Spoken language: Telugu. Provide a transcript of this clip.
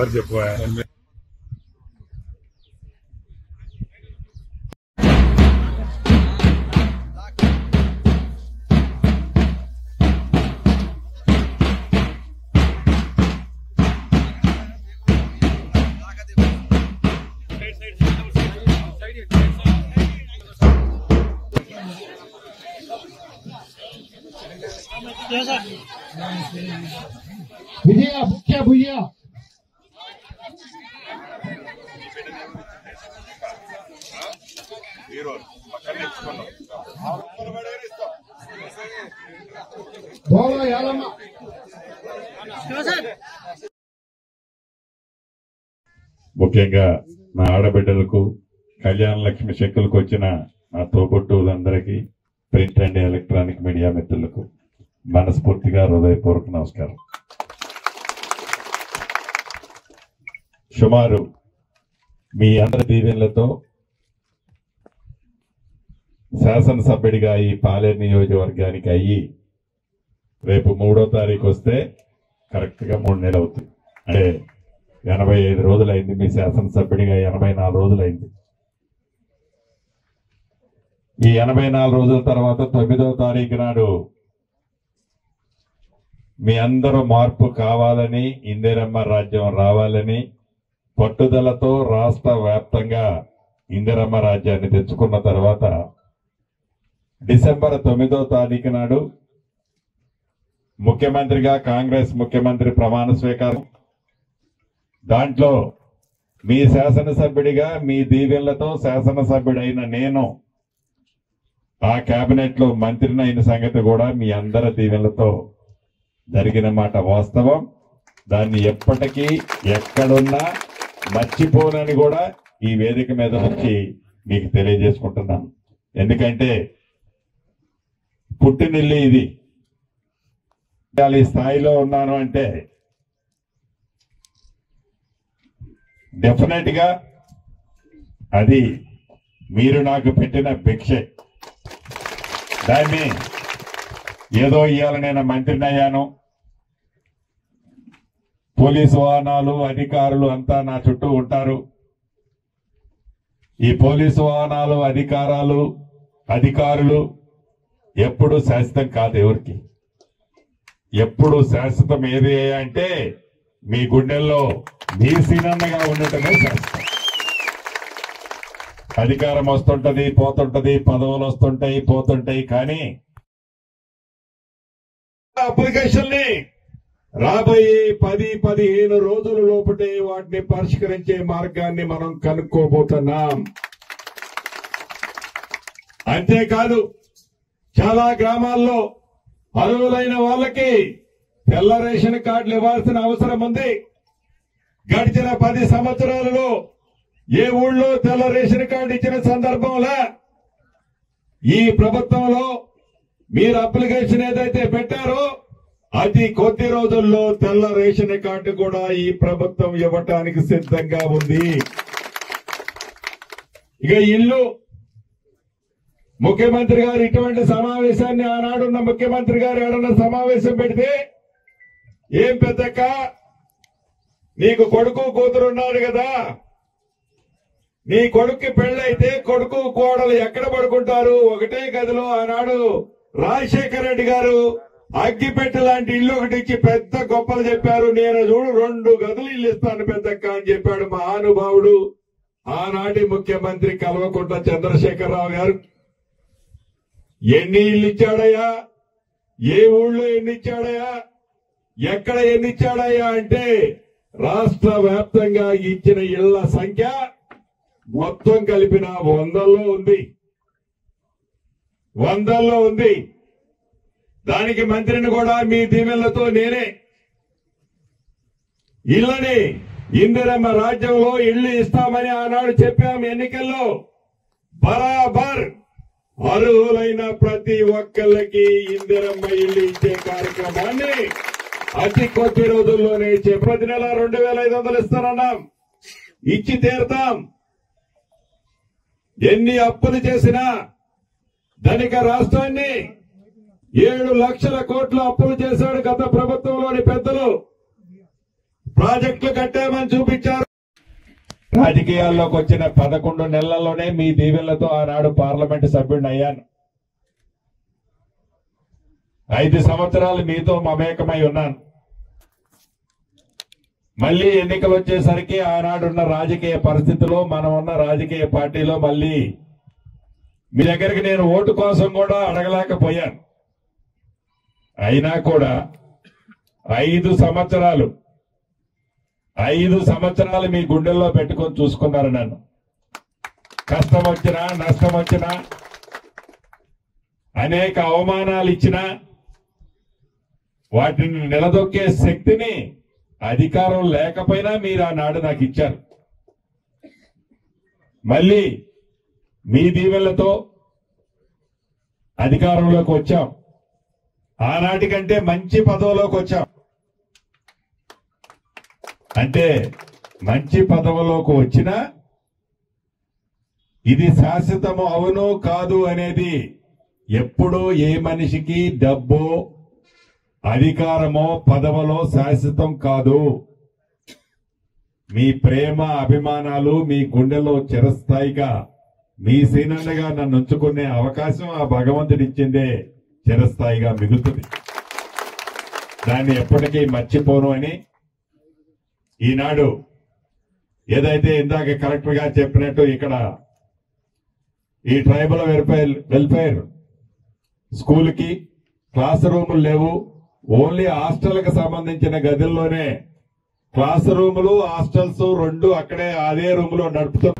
ఎవరు చెప్పు भैया क्या भैया बोलो यालम्मा ముఖ్యంగా నా ఆడబిడ్డలకు కళ్యాణ లక్ష్మి చెక్కులకు వచ్చిన నా తోబుట్టువులందరికీ ప్రింట్ అండ్ ఎలక్ట్రానిక్ మీడియా మిత్రులకు మనస్ఫూర్తిగా హృదయపూర్వక నమస్కారం. సుమారు మీ అందరి దీవెనలతో శాసనసభ్యుడిగా ఈ పాలేరు నియోజకవర్గానికి అయ్యి రేపు 3వ తారీఖు వస్తే కరెక్ట్ గా 3 నెలలు అవుతుంది. అంటే 85 రోజులైంది. మీ శాసనసభ్యుడిగా 84 రోజులైంది. ఈ 84 రోజుల తర్వాత 9వ తారీఖు నాడు మీ అందరూ మార్పు కావాలని, ఇందిరమ్మ రాజ్యం రావాలని పట్టుదలతో రాష్ట్ర వ్యాప్తంగా ఇందిరమ్మ రాజ్యాన్ని తెచ్చుకున్న తర్వాత డిసెంబర్ 9వ తారీఖు నాడు ముఖ్యమంత్రిగా కాంగ్రెస్ ముఖ్యమంత్రి ప్రమాణ స్వీకారం. దాంట్లో మీ శాసనసభ్యుడిగా మీ దీవెనలతో శాసనసభ్యుడైన నేను ఆ కేబినెట్ లో మంత్రినైన సంగతి కూడా మీ అందరి దీవెనలతో జరిగిన మాట వాస్తవం. దాన్ని ఎప్పటికీ ఎక్కడున్నా మర్చిపోనని కూడా ఈ వేదిక మీద వచ్చి మీకు తెలియజేసుకుంటున్నాను. ఎందుకంటే పుట్టినిల్లు ఇది. ఈ స్థాయిలో ఉన్నాను అంటే డెఫినెట్ గా అది మీరు నాకు పెట్టిన భిక్షే. దాన్ని ఏదో ఇవాళ నేను మంత్రిని అయ్యాను, పోలీసు వాహనాలు అధికారులు అంతా నా చుట్టూ ఉంటారు. ఈ పోలీసు వాహనాలు అధికారులు ఎప్పుడు శాశ్వతం కాదు. ఎవరికి ఎప్పుడు శాశ్వతం ఏది అంటే మీ గుండెల్లో మీ సీనన్నగా ఉండటమే శాశ్వతం. అధికారం వస్తుంటది, పోతుంటది, పదవులు వస్తుంటాయి, పోతుంటాయి. కానీ అప్లికేషన్ ని రాబోయే 10-15 రోజుల లోపటే వాటిని పరిష్కరించే మార్గాన్ని మనం కనుక్కోబోతున్నాం. అంతేకాదు చాలా గ్రామాల్లో అర్హులైన వాళ్ళకి తెల్ల రేషన్ కార్డులు ఇవ్వాల్సిన అవసరం ఉంది. గడిచిన 10 సంవత్సరాలలో ఏ ఊళ్ళో తెల్ల రేషన్ కార్డు ఇచ్చిన సందర్భంలో ఈ ప్రభుత్వంలో మీరు అప్లికేషన్ ఏదైతే పెట్టారో అతి కొద్ది రోజుల్లో తెల్ల రేషన్ కార్డు కూడా ఈ ప్రభుత్వం ఇవ్వటానికి సిద్ధంగా ఉంది. ఇక ఇల్లు ముఖ్యమంత్రి గారు ఇటువంటి సమావేశాన్ని ఆనాడున్న ముఖ్యమంత్రి గారు ఏడన్నా సమావేశం పెడితే, ఏం పెద్దక్క నీకు కొడుకు కూతురు ఉన్నారు కదా, నీ కొడుక్కి పెళ్ళైతే కొడుకు కోడలు ఎక్కడ పడుకుంటారు? ఒకటే గదిలో ఆనాడు రాజశేఖర రెడ్డి గారు అగ్గిపెట్టె లాంటి ఇల్లు ఒకటి ఇచ్చి పెద్ద గొప్పలు చెప్పారు. నేను చూడు 2 గదులు ఇల్లు ఇస్తాను పెద్దక్క అని చెప్పాడు మహానుభావుడు ఆనాటి ముఖ్యమంత్రి కల్వకుంట్ల చంద్రశేఖరరావు గారు. ఎన్ని ఇల్లు ఇచ్చాడయ్యా? ఏ ఊళ్ళో ఎన్ని ఇచ్చాడయ్యా? ఎక్కడ ఎన్ని ఇచ్చాడయ్యా అంటే రాష్ట్ర వ్యాప్తంగా ఇచ్చిన ఇళ్ల సంఖ్య మొత్తం కలిపిన 100లో ఉంది. దానికి మంత్రిని కూడా మీ దీవెనలతో నేనే ఇళ్లని ఇందిరమ్మ రాజ్యంలో ఇళ్లు ఇస్తామని ఆనాడు చెప్పాం. ఎన్నికల్లో బరాబర్ అర్హులైన ప్రతి ఒక్కళ్ళకి ఇందిరమ్మ ఇళ్లు ఇచ్చే కార్యక్రమాన్ని అతి కొద్ది రోజుల్లోనే ప్రతి నెల 2500 ఇస్తానన్నాం. ఇచ్చి తీరుతాం. ఎన్ని అప్పులు చేసినా ధనిక రాష్ట్రాన్ని 7 లక్షల కోట్ల అప్పులు చేశాడు గత ప్రభుత్వంలోని పెద్దలు. ప్రాజెక్టులు కట్టామని చూపించారు. రాజకీయాల్లోకి వచ్చిన 11 నెలల్లోనే మీ దీవెనలతో ఆనాడు పార్లమెంటు సభ్యుడిని అయ్యాను. 5 సంవత్సరాలు మీతో మమేకమై ఉన్నాను. మళ్లీ ఎన్నికలు వచ్చేసరికి ఆనాడున్న రాజకీయ పరిస్థితిలో మనం ఉన్న రాజకీయ పార్టీలో మళ్లీ మీ దగ్గరికి నేను ఓటు కోసం కూడా అడగలేకపోయాను. అయినా కూడా 5 సంవత్సరాలు మీ గుండెల్లో పెట్టుకొని చూసుకున్నారు నన్ను. కష్టం వచ్చినా నష్టం వచ్చినా అనేక అవమానాలు ఇచ్చినా వాటిని నిలదొక్కే శక్తిని అధికారం లేకపోయినా మీరు ఆనాడు నాకు ఇచ్చారు. మళ్ళీ మీ దీవెనలతో అధికారంలోకి వచ్చాం. ఆనాటి కంటే మంచి పదవిలోకి వచ్చాం. అంటే మంచి పదవిలోకి వచ్చినా ఇది శాశ్వతము అవును కాదు అనేది ఎప్పుడూ ఏ మనిషికి డబ్బో అధికారమో పదవిలో శాశ్వతం కాదు. మీ ప్రేమ అభిమానాలు మీ గుండెలో చిరస్థాయిగా మీ సీనన్నగా నన్ను ఉంచుకునే అవకాశం ఆ భగవంతుడిచ్చిందే చిరస్థాయిగా మిగులుతుంది. దాన్ని ఎప్పటికీ మర్చిపోను అని ఈనాడు ఏదైతే ఇందాక కలెక్టర్ గా చెప్పినట్టు ఇక్కడ ఈ ట్రైబల్ వెల్ఫేర్ స్కూల్ కి క్లాస్ రూములు లేవు. ఓన్లీ హాస్టల్ కి సంబంధించిన గదుల్లోనే క్లాస్ రూములు హాస్టల్స్ 2 అక్కడే అదే రూమ్ లో నడుపుతాం.